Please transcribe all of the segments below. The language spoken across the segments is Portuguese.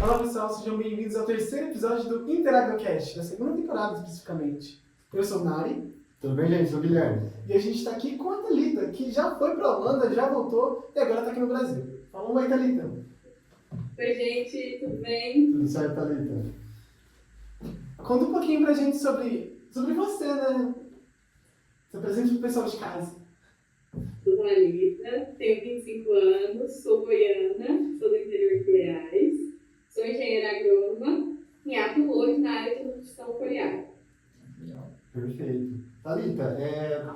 Olá pessoal, sejam bem-vindos ao terceiro episódio do InteragioCast, da segunda temporada especificamente. Eu sou o Nari. Tudo bem, gente? Sou o Guilherme. E a gente está aqui com a Thalita, que já foi para a Holanda, já voltou e agora está aqui no Brasil. Fala um oi, Thalita. Oi, gente, tudo bem? Tudo certo, Thalita? Conta um pouquinho pra gente sobre você, né? Se apresente pro pessoal de casa. Sou Thalita, tenho 25 anos, sou goiana, sou do interior de Goiás, sou engenheira agrônoma e atuo hoje na área de nutrição foliar. Perfeito. Thalita,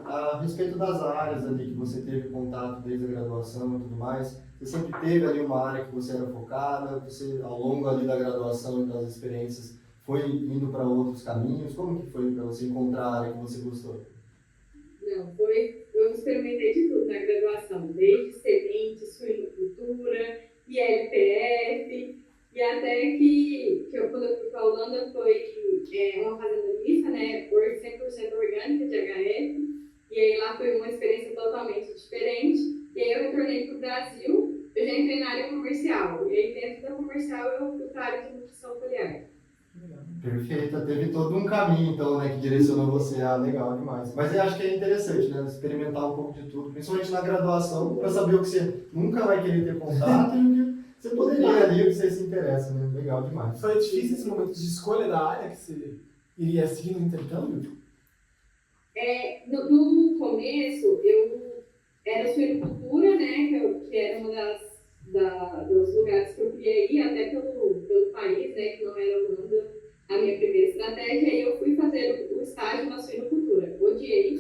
a respeito das áreas ali que você teve contato desde a graduação e tudo mais, você sempre teve ali uma área que você era focada, você ao longo ali da graduação e das experiências foi indo para outros caminhos? Como que foi para você encontrar a área que você gostou? Eu experimentei de tudo na graduação, desde sementes, suinocultura, ILPF, e até que quando eu fui para a Holanda foi uma fazenda mista, né, 100% orgânica de HF, e aí lá foi uma experiência totalmente diferente, e aí eu retornei para o Brasil, eu já entrei na área comercial, e aí dentro da comercial eu fui para a área de nutrição foliar. Perfeito, teve todo um caminho então, né, que direcionou você. Legal demais. Mas eu acho que é interessante, né, experimentar um pouco de tudo, principalmente na graduação, para saber o que você nunca vai querer ter contato e o que você poderia ali, o que você se interessa, né? Legal demais. Foi difícil esse momento de escolha da área que você iria seguir no intercâmbio? No começo, eu era suinocultura, né, que era uma dos lugares que eu queria ir, até pelo país, né, que não era Holanda, a minha primeira estratégia, e eu fui fazer o estágio na suinocultura. Odiei.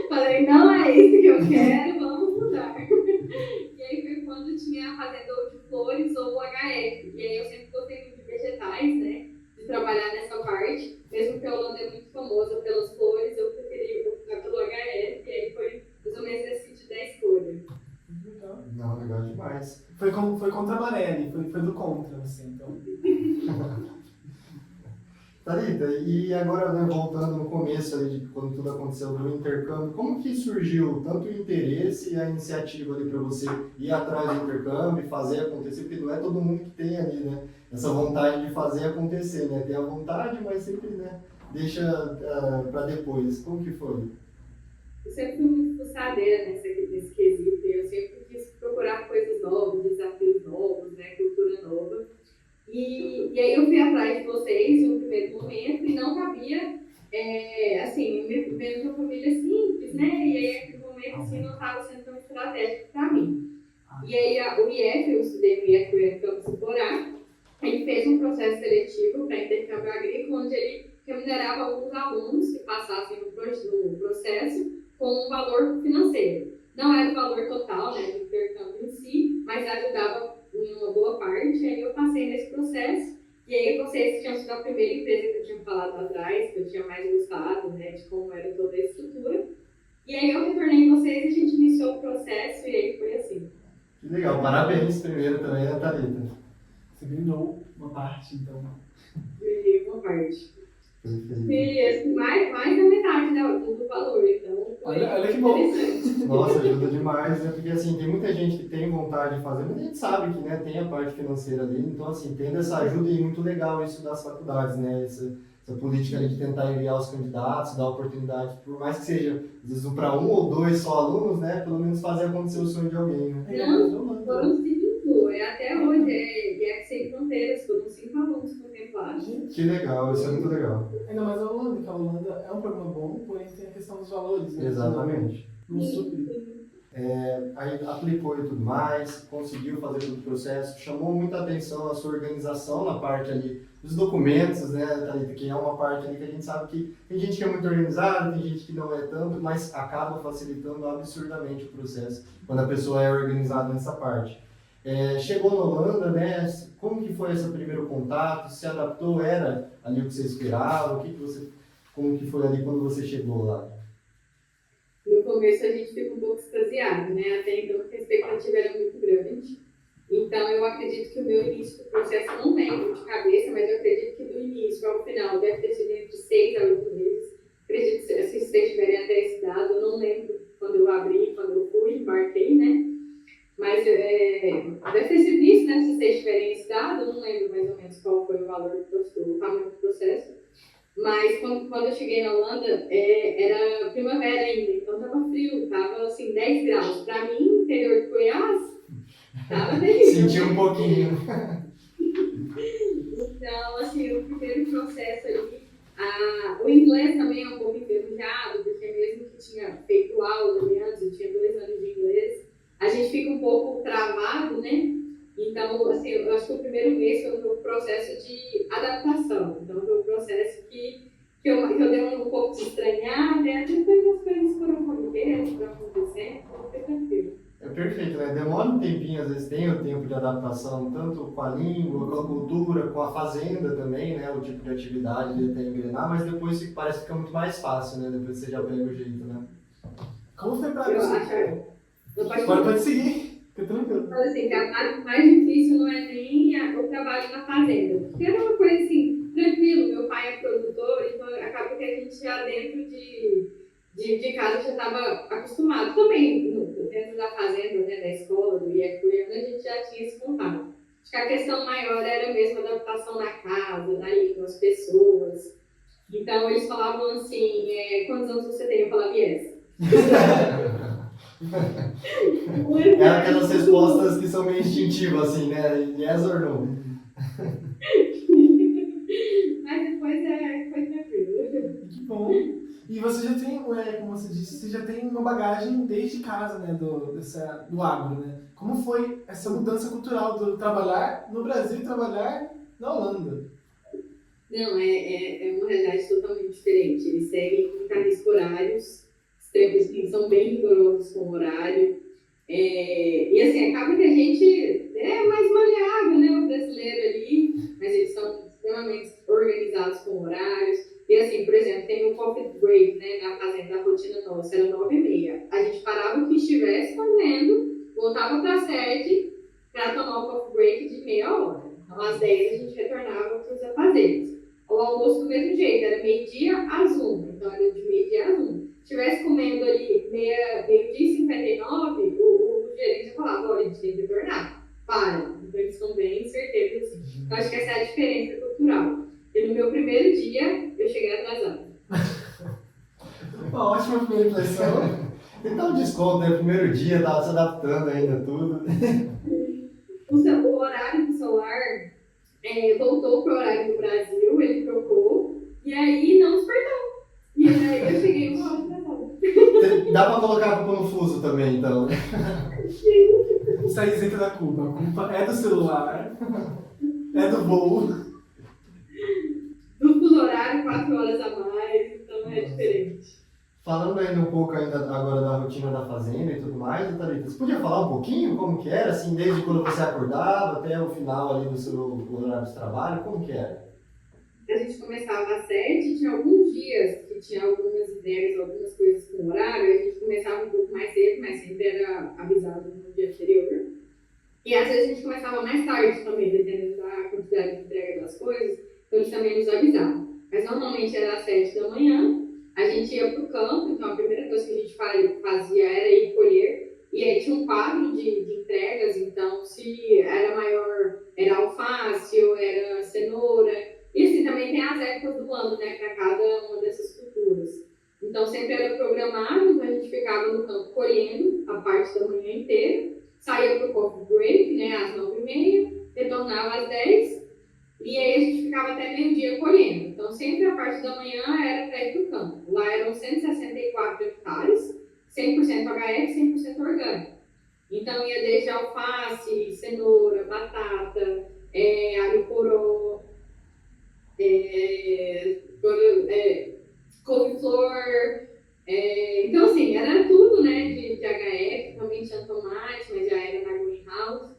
Falei, não é isso que eu quero, vamos mudar. E aí foi quando tinha a fazenda ou de flores ou o HF. E aí eu sempre gostei muito de vegetais, né, de trabalhar nessa parte. Mesmo que a Holanda é muito famosa pelas flores, eu preferi optar pelo HF, e aí foi mais ou menos esse sítio da escolha. Não, legal demais. Foi contra a maré ali, foi do contra, assim, então. Thalita, e agora, né, voltando no começo ali, de quando tudo aconteceu do intercâmbio, como que surgiu tanto o interesse e a iniciativa ali para você ir atrás do intercâmbio e fazer acontecer? Porque não é todo mundo que tem ali, né, essa vontade de fazer acontecer, né? Tem a vontade, mas sempre, né, deixa para depois. Como que foi? Eu sempre fui muito fuçadeira nesse quesito, e eu sempre quis procurar coisas novas, desafios novos, né, cultura nova. E aí eu fui atrás de vocês em um primeiro momento e não cabia, assim, minha família é simples, né, e aí naquele momento assim, não estava sendo tão estratégico para mim. E aí o IF, eu estudei no IF, o Campus Borá, ele fez um processo seletivo para intercâmbio agrícola, onde ele remunerava alguns alunos que passassem no processo com um valor financeiro. Não era o valor total, né, do intercâmbio em si, mas ajudava em uma boa parte. Aí eu passei nesse processo, e aí vocês tinham sido a primeira empresa que eu tinha falado atrás, que eu tinha mais gostado, né, de como era toda a estrutura. E aí eu retornei em vocês e a gente iniciou o processo, e aí foi assim. Que legal, parabéns primeiro também, né, Thalita? Você brindou uma parte, então. E uma parte. Perfeito. E assim, mais da metade, né, do valor, então foi Olha que bom. interessante. Nossa, ajuda demais, né? Porque assim, tem muita gente que tem vontade de fazer, mas a gente sabe que, né, tem a parte financeira ali, então assim, tendo essa ajuda e muito legal isso das faculdades, né? Essa política ali de tentar enviar os candidatos, dar oportunidade, por mais que seja, às vezes, para um ou dois só alunos, né? Pelo menos fazer acontecer o sonho de alguém, né? Foram 5, até hoje, é sem fronteiras, foram 5 alunos contemplados. Que legal, isso é muito legal. Ainda mais a Holanda, que a Holanda é um programa bom, porém tem a questão dos valores, né? Exatamente. Não supre. Aí aplicou e tudo mais, conseguiu fazer todo o processo, chamou muita atenção a sua organização na parte ali dos documentos, né, Thalita, que é uma parte ali que a gente sabe que tem gente que é muito organizada, tem gente que não é tanto, mas acaba facilitando absurdamente o processo quando a pessoa é organizada nessa parte. Chegou na Holanda, né, como que foi esse primeiro contato, se adaptou, era ali o que você esperava, como que foi ali quando você chegou lá? No começo a gente fica um pouco extasiado, né? Até então a expectativa era muito grande. Então eu acredito que o meu início do processo, não lembro de cabeça, mas eu acredito que do início ao final deve ter sido entre 6 a 8 meses. Acredito que se vocês tiverem até esse dado, eu não lembro quando eu abri, quando eu fui, embarquei, né? Mas deve ter sido isso, né? Se vocês tiverem lembro mais ou menos qual foi o valor do tamanho do processo. Mas quando eu cheguei na Holanda, era primavera ainda, então tava frio, tava assim 10 graus. Pra mim, interior de Goiás, tava terrível. Sentiu um pouquinho. Então, assim, o primeiro processo ali, o inglês também é um pouco enferrujado, porque mesmo que tinha feito aula ali antes, eu tinha 2 anos de inglês, a gente fica um pouco travado, né? Então, assim, eu acho que o primeiro mês foi um processo de adaptação. Então, foi um processo que eu dei um pouco de estranhar, né? Depois as coisas foram corriqueiras, foram acontecendo, então foi tranquilo. É perfeito, né? Demora um tempinho, às vezes tem o tempo de adaptação, tanto com a língua, com a cultura, com a fazenda também, né? O tipo de atividade de até engrenar, mas depois parece que fica muito mais fácil, né? Depois você já pega o jeito, né? Como foi pra Eu você? acho. Agora pode seguir, fica tranquilo. Mas assim, que a parte mais difícil não é nem o trabalho na fazenda, porque era uma coisa assim, tranquilo, meu pai é produtor, então acaba que a gente já dentro de casa já estava acostumado. Também, dentro da fazenda, né, da escola, do IF, a gente já tinha esse contato. Acho que a questão maior era mesmo a adaptação na casa, da língua, as pessoas. Então eles falavam assim, quantos anos você tem? Eu falava, yes. É aquelas respostas que são meio instintivas, assim, né? Yes or no. Mas depois foi tranquilo. Que bom. E você já tem, como você disse, você já tem uma bagagem desde casa, né, do agro, né? Como foi essa mudança cultural do trabalhar no Brasil e trabalhar na Holanda? Não, é uma realidade totalmente diferente. Eles seguem com carnes horários, os tempos que são bem rigorosos com o horário. E assim, acaba que a gente é mais maleável, né, o brasileiro ali, mas eles são extremamente organizados com horários. E assim, por exemplo, tem o coffee break, né, na fazenda, a rotina nossa era 9h30. A gente parava o que estivesse fazendo, voltava para a sede para tomar o coffee break de meia hora. Então, às 10 a gente retornava para os afazeres. O almoço do mesmo jeito, era meio-dia às 1h, então era de meio-dia às 1h. Se estivesse comendo ali meio-dia e 59, o gerente já falava, olha, a gente tem que retornar. Para. Então eles são bem certeiros assim. Então acho que essa é a diferença cultural. E no meu primeiro dia, eu cheguei atrasada. Uma ótima primeira impressão. Então desconto, né? Primeiro dia, tava se adaptando ainda tudo. O horário do solar voltou para o horário do Brasil, ele trocou, e aí não despertou. E aí eu cheguei uma hora atrasada. Dá pra colocar a culpa no fuso também, então, né? Isso aí isenta da culpa. A culpa é do celular, é do voo. Do fuso horário, 4 horas a mais, então é diferente. Falando ainda um pouco ainda agora da rotina da fazenda e tudo mais, Thalita, você podia falar um pouquinho como que era, assim, desde quando você acordava até o final ali do seu horário de trabalho, como que era? A gente começava às 7, tinha alguns dias que tinha algumas ideias, algumas coisas com horário, a gente começava um pouco mais cedo, mas sempre era avisado no dia anterior. E às vezes a gente começava mais tarde também, dependendo da quantidade de entrega das coisas, então eles também nos avisavam. Mas normalmente era às 7 da manhã, a gente ia para o campo, então a primeira coisa que a gente fazia era ir colher, e aí tinha um quadro de entregas, então se era maior, era alface ou era cenoura, e assim também tem as épocas do ano, né, para cada uma dessas culturas. Então sempre era programado, então a gente ficava no campo colhendo a parte da manhã inteira, saía para o coffee break, né, às 9h30, retornava às 10h, e aí a gente ficava até meio-dia colhendo. Então, sempre a parte da manhã era para ir para o campo. Lá eram 164 hectares, 100% HF, 100% orgânico. Então, ia desde alface, cenoura, batata, alho poró, couve-flor. Então, assim, era tudo, né, de HF. Também tinha tomate, mas já era na greenhouse.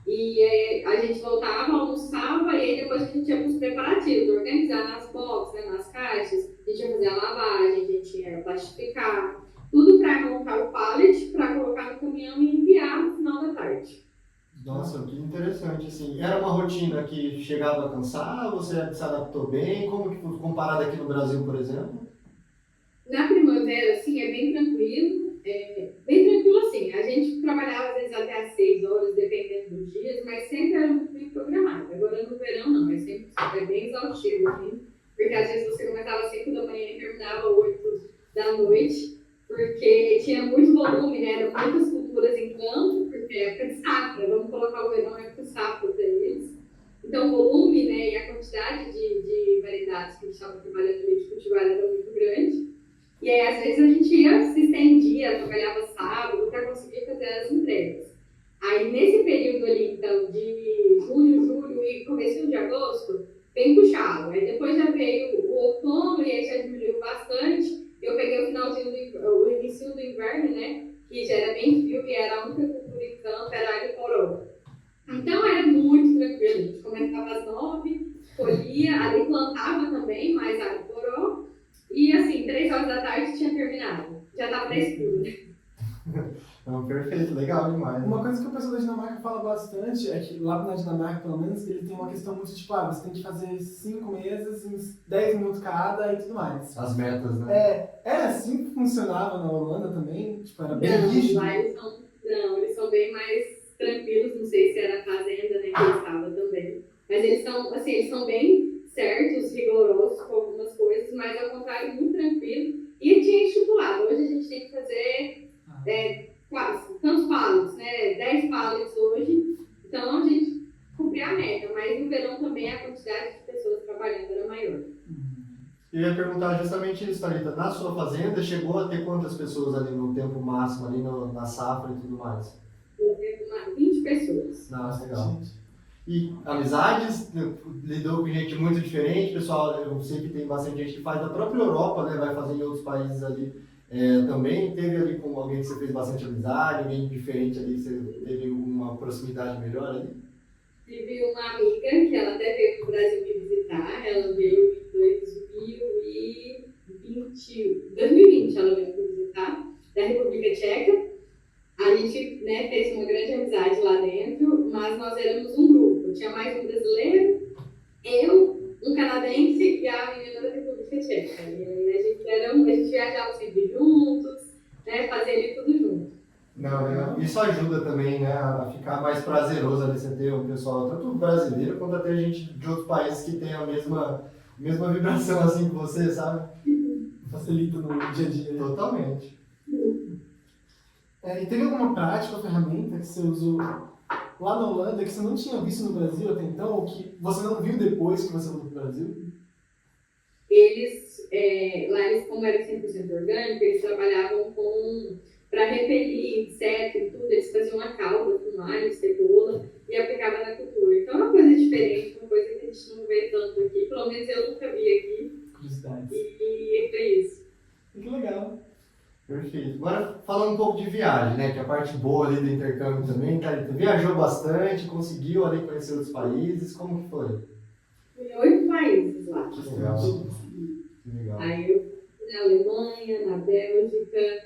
E a gente voltava, almoçava e aí depois a gente ia para os preparativos, organizar nas boxes, né, nas caixas, a gente ia fazer a lavagem, a gente ia plastificar, tudo para montar o pallet, para colocar no caminhão e enviar no final da tarde. Nossa, que interessante, assim. Era uma rotina que chegava a cansar, você se adaptou bem? Como que comparado aqui no Brasil, por exemplo? Na primavera, assim, é bem tranquilo assim, a gente trabalhava às vezes até às 6 horas, dependendo dos dias, mas sempre era muito bem programado. Agora no exaustivo, assim, porque às vezes você começava às 5 da manhã e terminava 8 da noite, porque tinha muito volume, né? Eram muitas culturas em campo, porque é época de safra, vamos colocar o verão época de safra para eles. Então, o volume, né, e a quantidade de variedades que a gente estava trabalhando ali de cultivar era muito grande. E aí, às vezes, a gente se estendia, trabalhava sábado para conseguir fazer as entregas. Aí, nesse período ali, então, de junho, julho e começo de agosto, bem puxado. Aí, depois já veio o outono e aí já diminuiu bastante. Eu peguei o finalzinho, o início do inverno, né, que já era bem frio e era a única cultura em campo, era alho poró. Então, era muito tranquilo. A gente começava às 9, colhia, ali plantava também, mais alho poró. E assim, 3 horas da tarde tinha terminado. Já estava para escuro, né? Não, perfeito, legal demais. Uma coisa que o pessoal da Dinamarca fala bastante é que lá na Dinamarca, pelo menos, ele tem uma questão muito tipo, você tem que fazer 5 meses, uns 10 minutos cada e tudo mais. As metas, né? Era assim que funcionava na Holanda também? Tipo, era bem Não, rígido? lá eles são bem mais tranquilos, não sei se era a fazenda, né, que eles estavam também. Mas eles são bem certos, rigorosos com algumas coisas, mas ao contrário, muito tranquilo. E tinha estipulado, hoje a gente tem que fazer tantos pallets, né? 10 pallets hoje, então a gente cumpria a meta, mas no verão também a quantidade de pessoas trabalhando era maior. Eu ia perguntar justamente isso, Thalita. Na sua fazenda, chegou a ter quantas pessoas ali no tempo máximo, ali na safra e tudo mais? Eu tenho 20 pessoas. Nossa, legal. E amizades, lidou com gente muito diferente, pessoal, eu sei que tem bastante gente que faz da própria Europa, né, vai fazer em outros países ali também. Teve ali com alguém que você fez bastante amizade, alguém diferente ali, que você teve uma proximidade melhor ali? Tive uma amiga que ela até veio para o Brasil me visitar, ela veio em 2020 ela veio me visitar, da República Tcheca. A gente, né, fez uma grande amizade lá dentro, mas nós éramos um grupo. Tinha mais um brasileiro, eu, um canadense e a menina da República Tcheca. E aí a gente viajava sempre juntos, né, fazia ali tudo junto. Não, isso ajuda também, né, a ficar mais prazeroso ali, você ter o pessoal, tanto brasileiro quanto até gente de outros países que tem a mesma vibração assim que você, sabe? Facilita no dia a dia. Totalmente. E teve alguma prática ou ferramenta que você usou lá na Holanda que você não tinha visto no Brasil até então, ou que você não viu depois que você voltou para o Brasil? Lá eles, como era 100% orgânico, eles trabalhavam para repelir inseto e tudo, eles faziam uma calda com alho, cebola e aplicavam na cultura. Então é uma coisa diferente, uma coisa que a gente não vê tanto aqui, pelo menos eu nunca vi aqui. Curiosidades. E foi isso. Que legal. Perfeito. Agora, falando um pouco de viagem, né, que é a parte boa ali do intercâmbio também, Thalita, viajou bastante, conseguiu ali conhecer outros países, como que foi? Fui em 8 países lá. Que legal. Que legal. Aí eu fui na Alemanha, na Bélgica,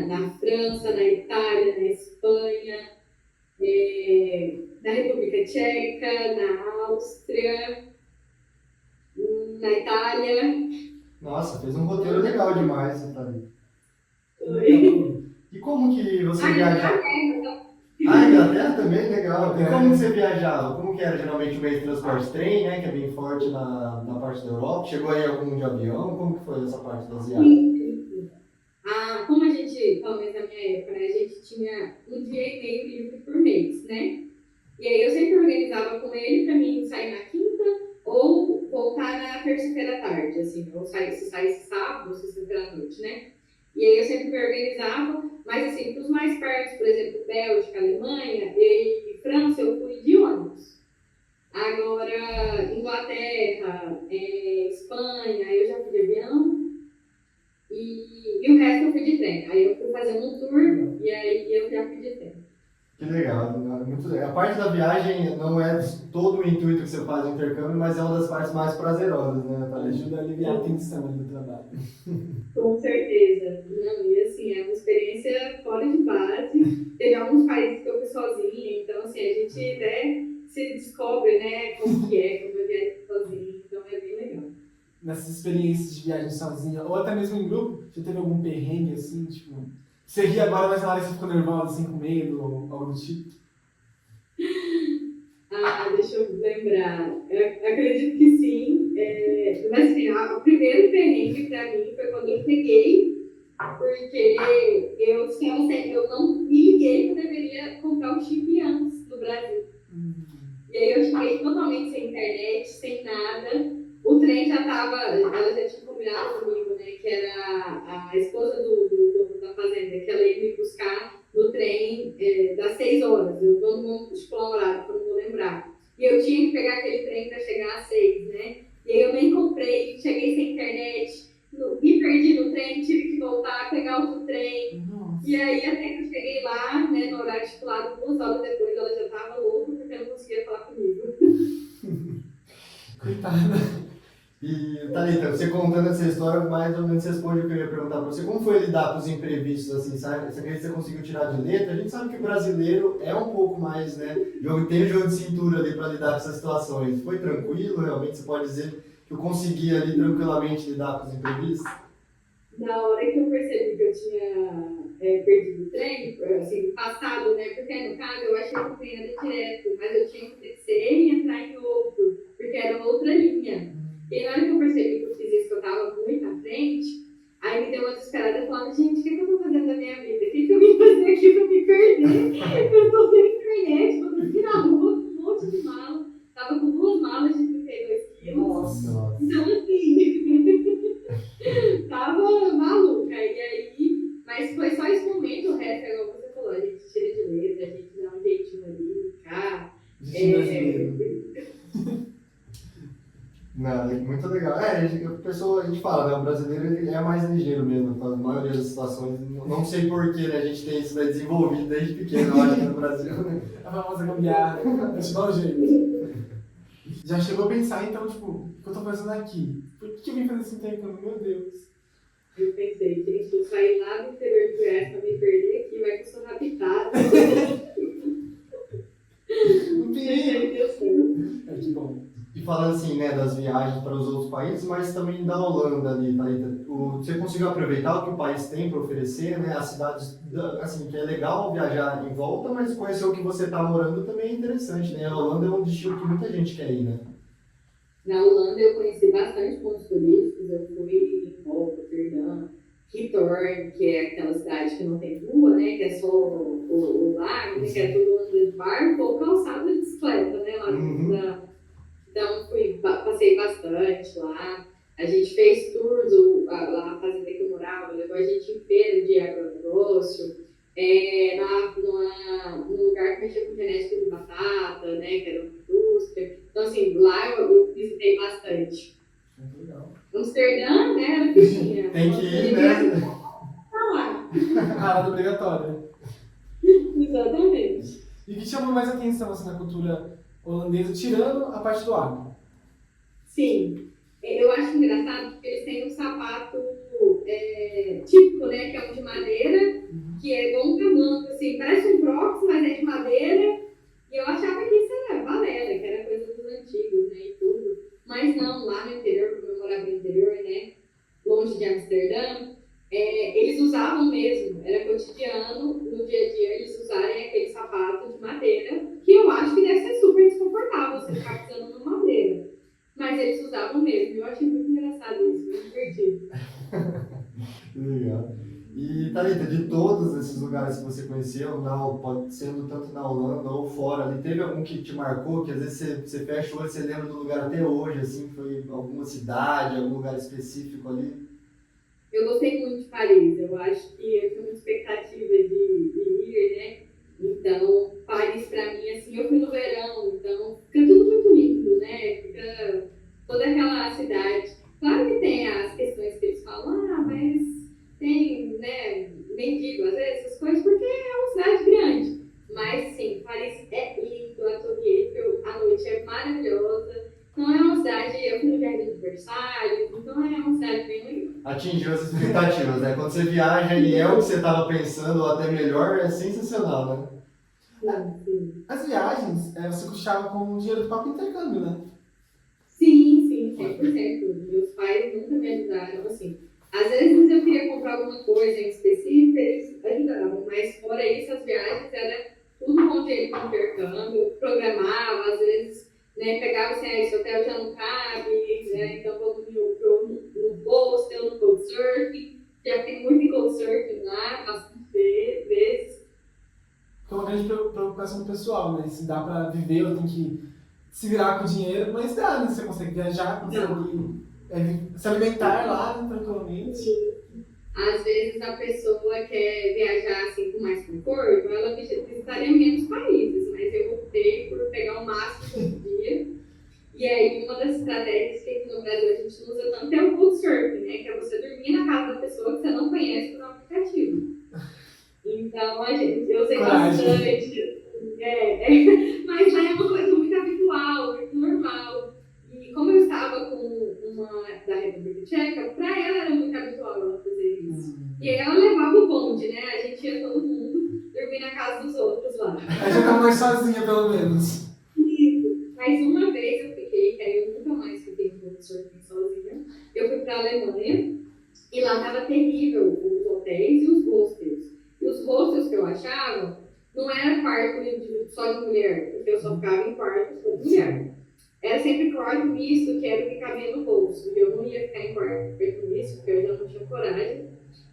na França, na Itália, na Espanha, na República Tcheca, na Áustria, na Itália. Nossa, fez um roteiro legal demais, Thalita. Foi. E como que você Ah, viajava? na Inglaterra também? Legal. E como que você viajava? Como que era geralmente o meio de transporte? Trem, né, que é bem forte na parte da Europa. Chegou aí algum de avião? Como que foi essa parte das viagens? Como a gente, pelo menos na minha época, né, a gente tinha um dia e meio livre por mês, né? E aí eu sempre organizava com ele para mim sair na quinta ou voltar na terça-feira à tarde, assim, ou se saísse sábado ou sexta-feira à noite, né? E aí eu sempre me organizava, mas assim, para os mais perto, por exemplo, Bélgica, Alemanha e França, eu fui de ônibus. Agora, Inglaterra, Espanha, eu já fui de avião. E o resto eu fui de trem. Aí eu fui fazendo um tour e aí eu já fui de trem. Que legal, muito legal. A parte da viagem não é todo o intuito que você faz no intercâmbio, mas é uma das partes mais prazerosas, né, Thalita? Ajuda a aliviar a tensão do trabalho. Com certeza. Não, e assim, é uma experiência fora de base. Teve alguns países que eu fui sozinha, então assim, a gente até se descobre, né, como é viajar sozinha, então é bem legal. Nessas experiências de viagem sozinha, ou até mesmo em grupo, já teve algum perrengue assim, tipo, você ri agora, mas na hora você ficou nervosa, assim, com medo, ou algo do tipo? Deixa deixa eu lembrar. Eu acredito que sim. Mas assim, o primeiro perrengue para mim foi quando eu peguei, porque eu não me liguei que eu deveria comprar o chip antes no Brasil. E aí eu cheguei totalmente sem internet, sem nada. O trem já estava, ela já tinha combinado comigo, né, que era a esposa do dono da fazenda, que ela ia me buscar no trem das 6 horas. Eu vou estipular um horário, que eu não vou lembrar. E eu tinha que pegar aquele trem para chegar às 6, né? E aí eu nem comprei, cheguei sem internet, me perdi no trem, tive que voltar, pegar outro trem. Nossa. E aí até que eu cheguei lá, né, no horário estipulado, 2 horas depois, ela já estava louca porque não conseguia falar comigo. Coitada. E, Thalita, você contando essa história, mais ou menos responde o que eu ia perguntar para você. Como foi lidar com os imprevistos, assim, sabe? Você acredita que você conseguiu tirar de letra? A gente sabe que o brasileiro é um pouco mais, né? Tem o jogo de cintura ali para lidar com essas situações. Foi tranquilo, realmente? Você pode dizer que eu consegui ali tranquilamente lidar com os imprevistos? Na hora que eu percebi que eu tinha perdido o trem, assim, passado, né? Porque no caso eu achei que o trem era direto, mas eu tinha que descer e entrar em outro, porque era outra linha. E na hora que eu percebi que eu fiz isso, que eu tava muito à frente, aí me deu uma desesperada e falava, gente, o que eu tô fazendo da minha vida? O que eu vim fazer aqui pra me perder? Eu tô sem internet, tô aqui na rua com um monte de mala, tava com 2 malas de 32 quilos. Nossa. Então, assim, tava maluca. E aí, mas foi só esse momento, o resto, igual você falou, a gente tira de letra, a gente dá um jeitinho ali, cá. Não, muito legal. A gente fala, né? O brasileiro ele é mais ligeiro mesmo, na maioria das situações. Não sei porquê, né? A gente tem isso daí desenvolvido desde pequeno, eu acho, no Brasil, né? A famosa gambiarra, né? Deixa eu dar um jeito. Já chegou a pensar, então, tipo, o que eu tô fazendo aqui? Por que eu vim fazer esse intercâmbio? Meu Deus. Eu pensei, gente, eu saí lá do interior de Goiás pra me perder aqui, vai que eu sou raptada. Não tem. Deu certo. Que bom. E falando assim, né, das viagens para os outros países, mas também da Holanda ali, Thalita. Você conseguiu aproveitar o que o país tem para oferecer, né? As cidades, assim, que é legal viajar em volta, mas conhecer o que você está morando também é interessante, né? A Holanda é um destino que muita gente quer ir, né? Na Holanda eu conheci bastante pontos turísticos, eu fui em Rotterdam, Giethoorn, que é aquela cidade que não tem rua, né, que é só o lago, né, que é tudo andando de barco ou calçado de bicicleta, né, lá dentro Então passei bastante lá, a gente fez tours, lá na fazenda que eu morava, levou a gente em feira de agronegócio, num lugar que mexia com genética de batata, né, que era uma indústria. Então, assim, lá eu visitei bastante. Muito legal. Amsterdã, né, era fichinha. Tem que ir, né? Tá lá. Parada obrigatória. Exatamente. E o que chamou mais atenção assim, na cultura holandesa, tirando a parte do agro? Sim. Eu acho engraçado porque eles têm um sapato típico, né, que é um de madeira, que é igual um tamanco, assim, parece um Crocs, mas é de madeira. E eu achava que isso era balela, que era coisa dos antigos, né, e tudo. Mas não, lá no interior, como eu morava no interior, né, longe de Amsterdã, eles usavam mesmo, era cotidiano, no dia a dia, eles usarem aquele sapato de madeira, que eu acho que deve ser super desconfortável você ficar pisando numa madeira. Mas eles usavam mesmo, eu achei muito engraçado isso, muito divertido. Legal. E, Thalita, de todos esses lugares que você conheceu, sendo tanto na Holanda ou fora, ali, teve algum que te marcou, que às vezes você fecha o olho e você lembra do lugar até hoje, assim, foi alguma cidade, algum lugar específico ali? Eu gostei muito de Paris, eu acho que eu tinha uma expectativa de ir, né? Então, Paris pra mim, assim, eu fui no verão, então fica tudo muito lindo, né? Fica toda aquela cidade. Claro que tem as questões que eles falam, mas tem, né, mendigo, às vezes, essas coisas, porque é uma cidade grande. Mas, sim, Paris é lindo, a Torre Eiffel, a noite é maravilhosa. Então, é uma cidade, eu fui no Jardim de Versalhes, então é uma cidade bem legal. Atingiu as expectativas, né? Quando você viaja e é o que você estava pensando, ou até melhor, é sensacional, né? Sim. As viagens, você custeava com o dinheiro do próprio intercâmbio, né? Sim, 100%. Meus pais nunca me ajudaram, assim. Às vezes eu queria comprar alguma coisa em específico, eles ajudavam, mas fora isso, as viagens era tudo com dinheiro de intercâmbio, eu programava, às vezes né, pegava assim, esse hotel já não cabe, né, então vou no hostel, no couchsurfing, já tem muito couchsurfing lá, bastante vezes. É uma grande preocupação pessoal, né? Se dá pra viver ou tem que se virar com dinheiro, mas dá, né? Você consegue viajar, consegue se alimentar lá, né, tranquilamente. Às vezes a pessoa quer viajar assim com mais conforto, ela visitaria menos países, mas eu optei por pegar o máximo todo dia. E aí uma das estratégias que aqui no Brasil a gente não usa tanto é o couchsurfing, né? Que é você dormir na casa da pessoa que você não conhece por um aplicativo. Então eu usei bastante. Mas lá é uma coisa muito habitual, muito normal. E como eu estava com uma da República Tcheca, para ela era muito habitual ela fazer isso. E aí ela levava o bonde, né? A gente ia todo mundo dormir na casa dos outros lá. Aí já tá mais sozinha, pelo menos. Isso. Mas uma vez eu fiquei, que aí eu nunca mais fiquei no couchsurfing sozinha. Eu fui para a Alemanha e lá estava terrível os hotéis e os hostels. E os hostels que eu achava não era quarto só de mulher, porque eu só ficava em quarto só de mulher. Era sempre quarto misto, que era o que cabia no bolso. E eu não ia ficar em quarto misto, porque eu já não tinha coragem.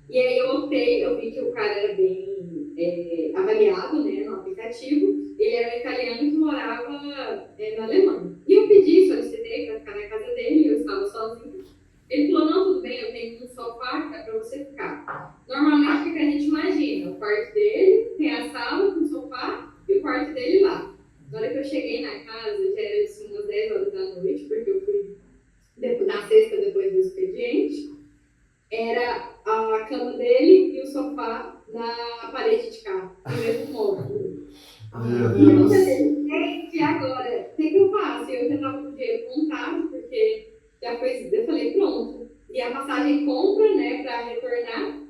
E aí eu vi que o cara era bem avaliado, né, no aplicativo. Ele era um italiano que morava na Alemanha. E eu solicitei para ficar na casa dele, eu estava sozinha. Ele falou, não, tudo bem, eu tenho um sofá que dá para você ficar. Normalmente, o que a gente imagina? O quarto dele, tem a sala com o sofá e o quarto dele lá. Na hora que eu cheguei na casa, já era assim, umas 10 horas da noite, porque eu fui na sexta depois do expediente. Era a cama dele e o sofá na parede de cá, no mesmo móvel. E eu falei, gente, agora, o que eu faço? Eu já estava com o dinheiro contado, porque eu falei, pronto. E a passagem compra, né, para retornar.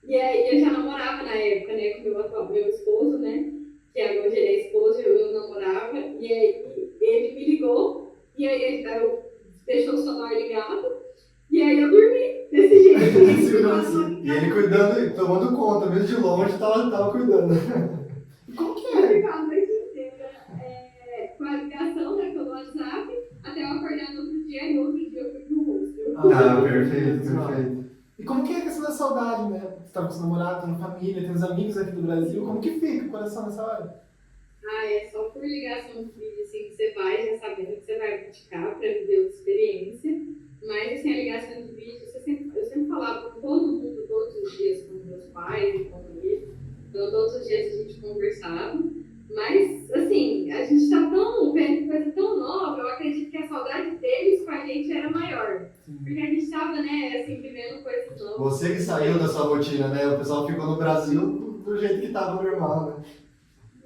E aí eu já namorava na época, né, com meu esposo, né, que agora ele é esposo, eu namorava. E aí ele me ligou, e aí ele deixou o celular ligado. E aí eu dormi desse jeito. E ele cuidando, tomando conta, mesmo de longe, tava cuidando. Como que Eu é? ficava a noite inteira com a ligação, né, pelo WhatsApp, até eu acordar no outro dia, e no outro dia eu fui pro hostel. Perfeito. E como que é a questão da saudade, né? Você tá com seu namorado, tem família, tem os amigos aqui do Brasil, como que fica o coração nessa hora? É só por ligação de vídeo, assim, que você vai já sabendo que você vai praticar para viver outra experiência. Mas, assim, a ligação de vídeo, eu sempre falava com todo mundo, todos os dias, com meus pais e com ele. Então, todos os dias a gente conversava. Mas, assim, a gente tá vendo coisa tão nova, eu acredito que a saudade deles com a gente era maior. Porque a gente tava, né, assim, vivendo coisas novas. Você que saiu da sua rotina, né? O pessoal ficou no Brasil do jeito que tava normal, né?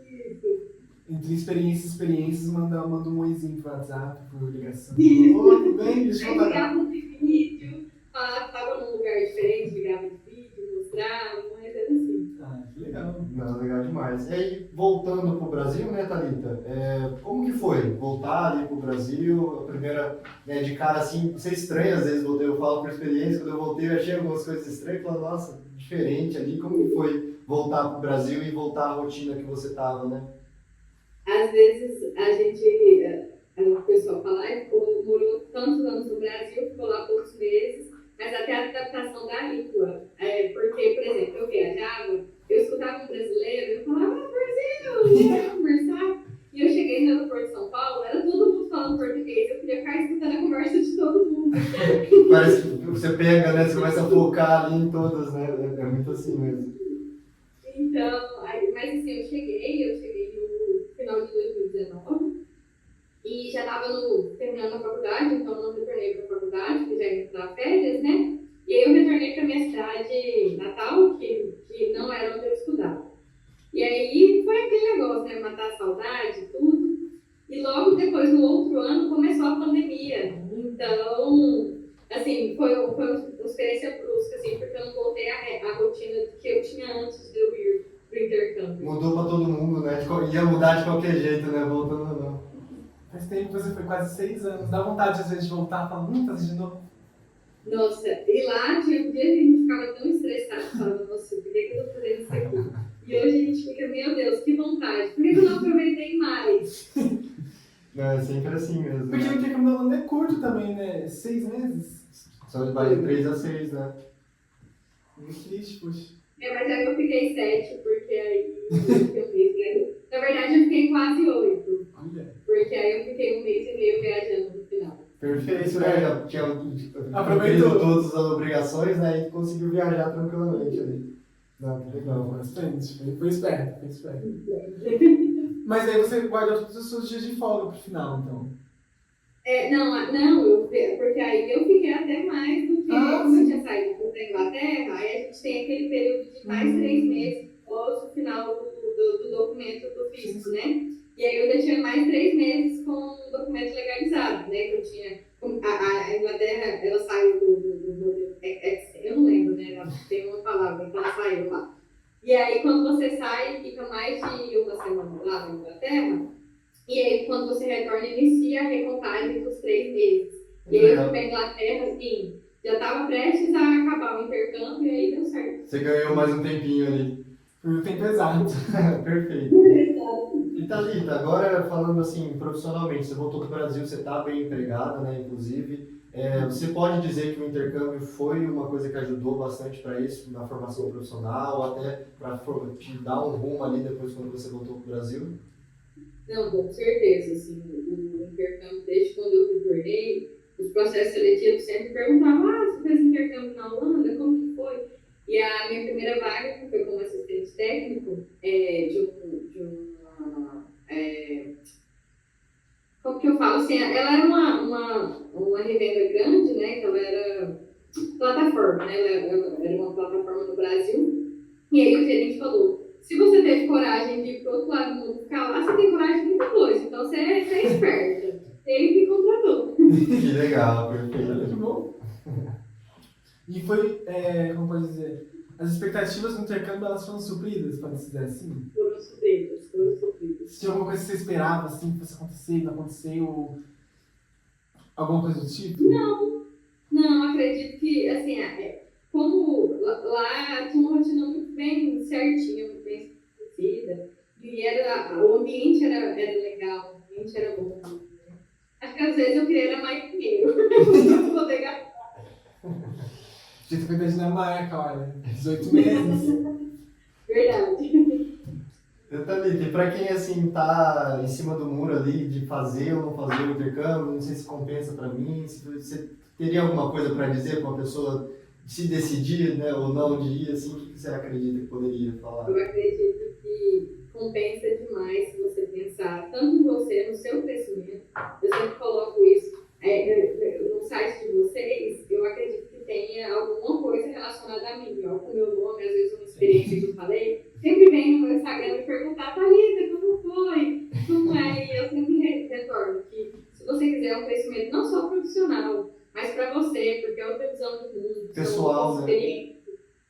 Isso. Entre experiências, manda um oizinho pro WhatsApp, por ligação. Oi, tudo bem? Deixa eu Aí contar. ligava de vídeo, tava num lugar diferente, ligava de vídeo, mostrava, mas era assim. Que legal. Não, legal demais. E aí, voltando pro Brasil, né, Thalita? Como que foi voltar ali pro Brasil? A primeira, né, de cara assim, você estranha às vezes, eu falo por experiência, quando eu voltei eu achei algumas coisas estranhas, falando, nossa, diferente ali. Como que foi voltar pro Brasil e voltar à rotina que você tava, né? Às vezes o pessoal fala, morou tantos anos no Brasil, ficou lá poucos meses, mas até a adaptação da língua. Porque, por exemplo, eu viajava, eu escutava um brasileiro, eu falava, Brasil, vamos conversar. E eu cheguei no aeroporto de São Paulo, era todo mundo falando português, eu queria ficar escutando a conversa de todo mundo. Parece que você pega, né? Você começa a focar ali em todas, né? É muito assim mesmo. Então, mas assim, eu cheguei no final de 2019 e já estava terminando a faculdade, então eu não retornei para a faculdade, porque já ia entrar férias, né? E aí eu retornei para minha cidade natal, que não era onde eu estudava. E aí foi aquele negócio, né? Matar a saudade, tudo. E logo depois, no outro ano, começou a pandemia. Então, assim, foi uma experiência brusca, assim, porque eu não voltei à rotina que eu tinha antes de eu ir pro intercâmbio. Mudou pra todo mundo, né? Ia mudar de qualquer jeito, né? Voltando ou não. Faz tempo, você foi quase 6 anos. Dá vontade às vezes de voltar, falar, fazer de novo. Nossa, e lá tinha um dia que a gente ficava tão estressado, falando, nossa, por que eu tô fazendo isso aqui? E hoje a gente fica, meu Deus, que vontade, por que eu não aproveitei mais? Não, é sempre assim mesmo. Porque o Né? intercâmbio da Holanda é curto também, né? 6 meses. Só vai de 3 a 6, né? Muito triste, poxa. Mas aí eu fiquei 7, porque aí eu fiz, né? Na verdade, eu fiquei quase 8, Olha. porque aí eu fiquei 1 mês e meio viajando no final. Perfeito, né? Já tinha Aproveitou. cumprido todas as obrigações, né? E conseguiu viajar tranquilamente ali. Não, que legal. Bastante. Foi esperto, foi esperto. Mas aí você guardou todos os seus dias de folga pro final, então. Porque aí eu fiquei até mais do que como eu tinha saído da Inglaterra, aí a gente tem aquele período de mais 3 meses após o final do documento do visto, né? E aí eu ainda tinha mais 3 meses com o documento legalizado, né? Que eu tinha. A Inglaterra, ela saiu do modelo. Eu não lembro, né? Ela tem uma palavra que ela saiu lá. E aí, quando você sai, fica mais de uma semana lá na Inglaterra. E aí, quando você retorna, inicia a recontagem dos 3 meses. E aí, eu fui pra Inglaterra, assim, já estava prestes a acabar o intercâmbio e aí deu certo. Você ganhou mais um tempinho ali. Foi o tempo exato. Perfeito. E Thalita, agora falando assim, profissionalmente, você voltou para o Brasil, você está bem empregada, né, inclusive. Você pode dizer que o intercâmbio foi uma coisa que ajudou bastante para isso, na formação profissional, até para te dar um rumo ali depois quando você voltou para o Brasil? Não, com certeza, assim, o intercâmbio, desde quando eu retornei, os processos seletivos sempre perguntavam, você fez intercâmbio na Holanda, como que foi? E a minha primeira vaga, que foi como assistente técnico, como que eu falo, assim, ela era uma revenda grande, né, que ela era plataforma, né, ela era uma plataforma no Brasil, e aí o gerente falou, se você teve coragem de ir pro outro lado do mundo ficar lá, você tem coragem de muita coisa. Então você é esperta. Ele me contratou. Que legal, perfeito. Olha que bom. E foi, como pode dizer, as expectativas do intercâmbio elas foram supridas, pode dizer assim? Foram supridas. Se tinha alguma coisa que você esperava, assim, que fosse acontecer, não aconteceu, alguma coisa do tipo? Não, acredito que, assim, como lá tinha uma rotina muito bem certinha, muito bem estabelecida, e o ambiente era legal, o ambiente era bom. Né? Acho que às vezes eu queria era mais dinheiro, pra poder gastar. Tinha que ir da Dinamarca, olha, 18 meses. Verdade. Thalita, e para quem assim tá em cima do muro ali de fazer ou não fazer o intercâmbio, não sei se compensa para mim, se você teria alguma coisa para dizer para uma pessoa se decidir, né, ou não de ir, assim, o que você acredita que poderia falar? Eu acredito que compensa demais se você pensar tanto em você, no seu crescimento. Eu sempre coloco isso no site de vocês, eu acredito que tenha alguma coisa relacionada a mim, ó, com o meu nome, às vezes uma experiência que eu falei. Sempre vem no meu Instagram me perguntar, Thalita, como foi? Como é? E eu sempre retorno que se você quiser um crescimento não só profissional, mas para você, porque é outra visão do mundo, pessoal, né?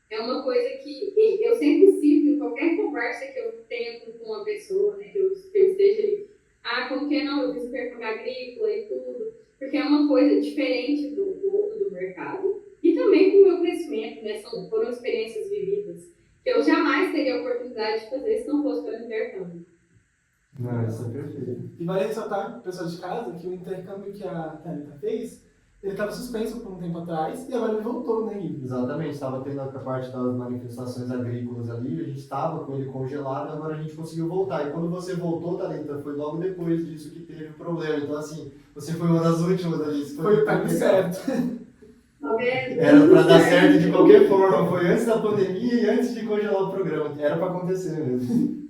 É uma coisa que eu sempre cito em qualquer conversa que eu tenha com uma pessoa, né, que eu esteja ali. Como que não? Eu fiz intercâmbio agrícola e tudo, porque é uma coisa diferente do mundo do mercado e também com o meu crescimento, né? Foram experiências vividas que eu jamais teria a oportunidade de fazer se não fosse pelo intercâmbio. Não, isso é perfeito. E vale ressaltar para o pessoal de casa que o intercâmbio que a Thalita fez, ele estava suspenso por um tempo atrás e agora ele voltou, né, Gui? Exatamente, estava tendo a parte das manifestações agrícolas ali, a gente estava com ele congelado, agora a gente conseguiu voltar. E quando você voltou, Thalita, foi logo depois disso que teve o problema. Então, assim, você foi uma das últimas ali. Foi o time certo. Era para dar certo de qualquer forma, foi antes da pandemia e antes de congelar o programa, era para acontecer mesmo.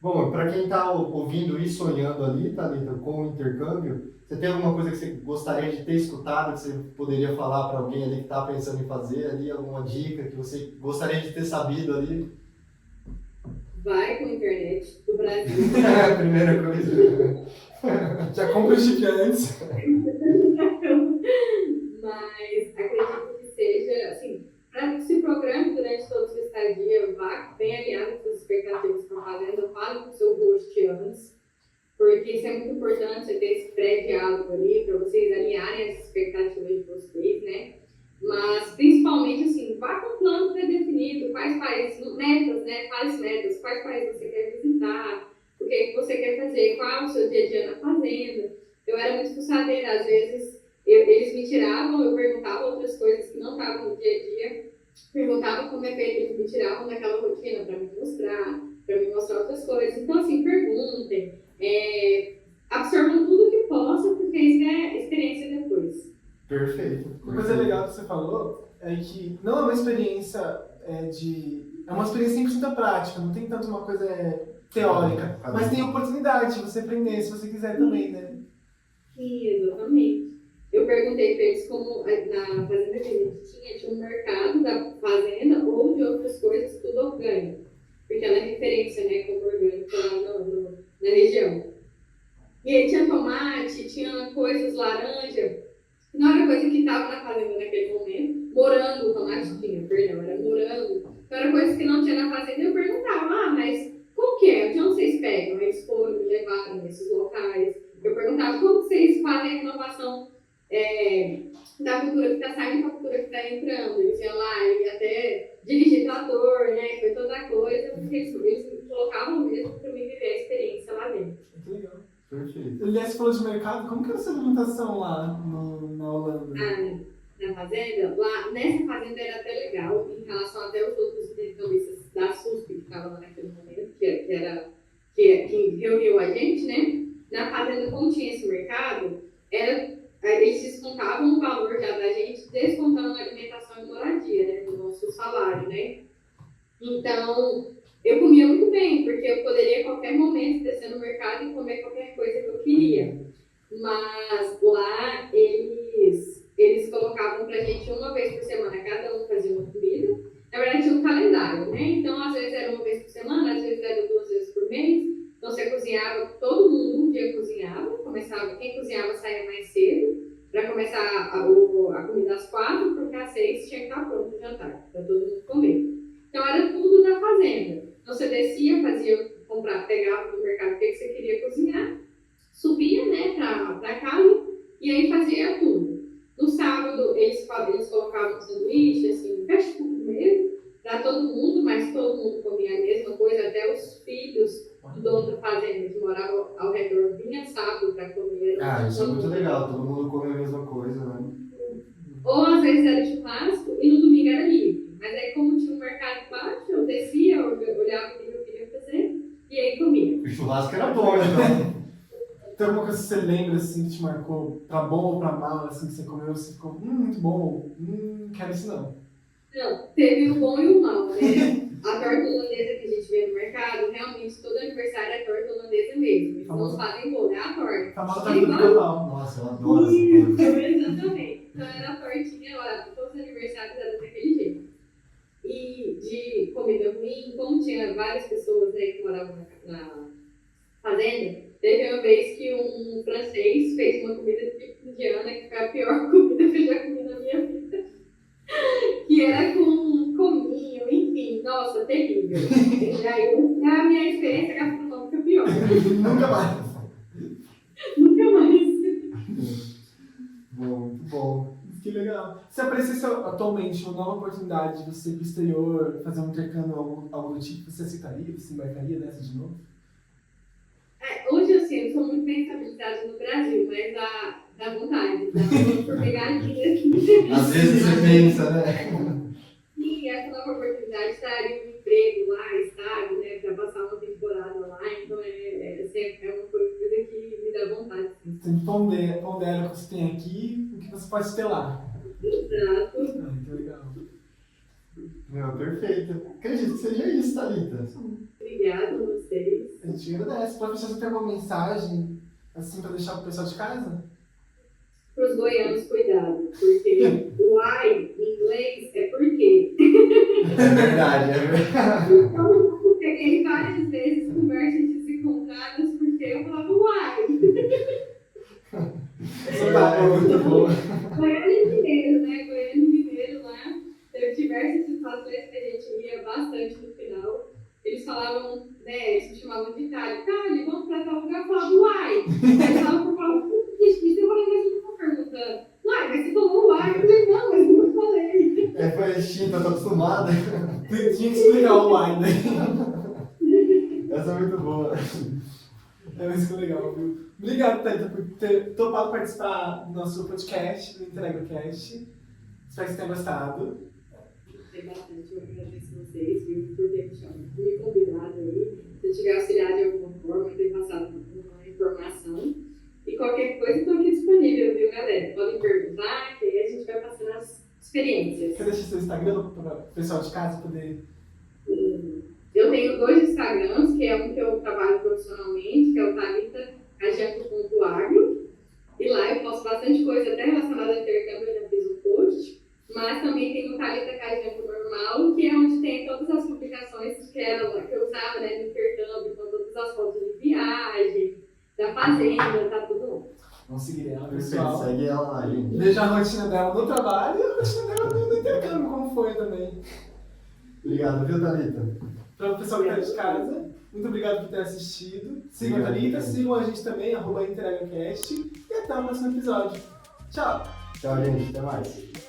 Bom, para quem está ouvindo e sonhando ali, Thalita, com o intercâmbio, você tem alguma coisa que você gostaria de ter escutado, que você poderia falar para alguém ali que está pensando em fazer ali, alguma dica que você gostaria de ter sabido ali? Vai com a internet do Brasil. A primeira coisa. Já compra o chip antes. Mas acredito que seja, assim, para que se programe durante toda a sua estadia, vá bem alinhado com as expectativas que estão fazendo, fale com o seu host antes, porque isso é muito importante, você ter esse pré-diálogo ali, para vocês alinharem as expectativas de vocês, né? Mas, principalmente, assim, vá com um plano pré-definido, quais países, metas, né? Quais metas, quais países você quer visitar, o que você quer fazer, qual é o seu dia a dia na fazenda. Eu era muito fuçadeira, às vezes eles me tiravam, eu perguntava outras coisas que não estavam no dia a dia, perguntava como é que eles me tiravam daquela rotina para me mostrar outras coisas. Então, assim, perguntem, absorvam tudo que possa, porque isso é experiência depois. Perfeito. Uma coisa legal que você falou é que não é uma experiência é uma experiência 100% prática, não tem tanto uma coisa teórica, mas tem oportunidade de você aprender se você quiser também, né? Sim, exatamente. Eu perguntei para eles como na fazenda que a gente tinha um mercado da fazenda ou de outras coisas, tudo orgânico, porque ela é referência, né, como orgânico lá na região. E aí tinha tomate, tinha coisas, laranja, não era coisa que estava na fazenda naquele momento. Morango, tomate tinha, perdão, era morango. Então era coisa que não tinha na fazenda e eu perguntava, mas como que é? De onde vocês pegam? Eles foram, me levaram nesses locais. Eu perguntava como vocês fazem a inovação da cultura que está saindo para a cultura que está entrando. Eles iam lá, ele ia até dirigir trator, né? Foi toda a coisa, porque eles me colocavam mesmo para mim viver a experiência lá dentro. Muito legal. Perfeito. Aliás, você falou de mercado, como que é a sua alimentação lá na Holanda? Na fazenda, lá nessa fazenda era até legal, em relação até aos outros intercambistas da SUSP que estavam lá naquele momento, que reuniu a gente, né? Na fazenda, como tinha esse mercado, eles descontavam o valor já da gente, descontando a alimentação e moradia, né? Do nosso salário, né? Então, eu comia muito bem, porque eu poderia a qualquer momento descer no mercado e comer qualquer coisa que eu queria. Mas lá eles colocavam pra gente uma vez por semana, cada um fazia uma comida. Na verdade, tinha um calendário, né? Então, às vezes era uma vez por semana, às vezes era 2 vezes por mês. Então, você cozinhava, todo mundo um dia cozinhava. Quem cozinhava saía mais cedo, para começar a comida às 4, porque às 6 tinha que estar pronto o jantar, para todo mundo comer. Então, era tudo da fazenda. Então, você descia, pegava no mercado o que você queria cozinhar, subia, né, para casa, e aí fazia tudo. No sábado, eles colocavam um sanduíche, assim, fast food mesmo, para todo mundo, mas todo mundo comia a mesma coisa, até os filhos do dono da fazenda que moravam ao redor vinham sábado para comer. Isso é muito legal, todo mundo come a mesma coisa, né? Ou às vezes era churrasco e no domingo era livre. Mas aí, como tinha um mercado embaixo, eu descia, eu olhava o que eu queria fazer e aí comia. O churrasco era bom, então. Tem alguma coisa que você lembra, assim, que te marcou, pra bom ou pra mal, assim, que você comeu, você ficou, muito bom, quero isso não. Não, teve o bom e o mal, né? A torta holandesa que a gente vê no mercado, realmente todo aniversário é torta holandesa mesmo. Eles não fazem bolo, é a torta. Famosa torta do Natal. Nossa, eu adoro essa torta. Exatamente. Então era a tortinha lá, todos os aniversários eram daquele jeito. E de comida ruim, como tinha várias pessoas, né, que moravam na fazenda, teve uma vez que um francês fez uma comida tipo indiana, que foi a pior comida que eu já comi na minha vida. Que era com cominho, enfim, nossa, terrível. E aí, a minha experiência gastronômica pior. Nunca mais. Nunca mais. Bom, muito bom. Que legal. Se aparecesse atualmente uma nova oportunidade de você ir pro exterior, fazer um intercâmbio, algo do tipo, você aceitaria? Você embarcaria nessa de novo? Hoje, assim, eu sou muito bem estabilizada no Brasil, mas dá vontade, dá pegadinha aqui. Às vezes você pensa, né? Sim, essa nova oportunidade estaria um emprego lá, estável, né, para passar uma temporada lá, então sempre uma coisa que me dá vontade. Sim. Você pondera o que você tem aqui e o que você pode ter lá. Exato. Que legal. Meu, perfeito. Acredito que seja isso, Thalita. Obrigada a vocês. A gente agradece. Professor, você tem alguma mensagem assim para deixar pro pessoal de casa? Para os goianos, cuidado, porque o why em inglês é porque. É verdade, é verdade. Então, eu peguei várias vezes conversas desencontradas porque eu falava why. É muito bom. Goiano e mineiro, né? Goiano e mineiro lá. Teve diversas situações que a gente ria bastante no final. Eles falavam, né? Eles me chamavam de Itália. Itália, vamos pra tal lugar. Eu falava why. Eles falavam, isso eu falei, mas não perguntando. Uai, mas você falou uai? Eu falei, não, mas eu não falei. Foi extinta, tô acostumada. Tinha que explicar o why, né? Essa é muito boa. Mas foi legal, viu? Obrigado, Thalita, por ter topado participar do nosso podcast, do IntegraCast. Espero que vocês tenham gostado. Gostei bastante, eu agradeço vocês, viu, por ter me convidado aí. Se eu tiver auxiliado de alguma forma, ter passado uma informação. E qualquer coisa, estou aqui disponível, viu, galera? Podem perguntar, que aí a gente vai passando as experiências. Quer deixar seu Instagram para o pessoal de casa poder... Eu tenho 2 Instagrams, que é um que eu trabalho profissionalmente, que é o thalitaagento.agro. E lá eu posto bastante coisa, até relacionada ao intercâmbio, eu já fiz um post. Mas também tem o Thalita Cagento normal, que é onde tem todas as publicações que eu usava, né, no intercâmbio, com todas as fotos de viagem, da fazenda, tá tudo lá. Vamos seguir ela, Perfeito, pessoal. segue ela lá, gente. Veja a rotina dela no trabalho e a rotina dela no intercâmbio, como foi também. Obrigado, viu, Thalita? Para o pessoal que está de casa, muito obrigado por ter assistido. Sigam a Obrigado, Thalita, gente. sigam a gente também, @IntegraCast. E até o próximo episódio. Tchau! Tchau, gente. Até mais.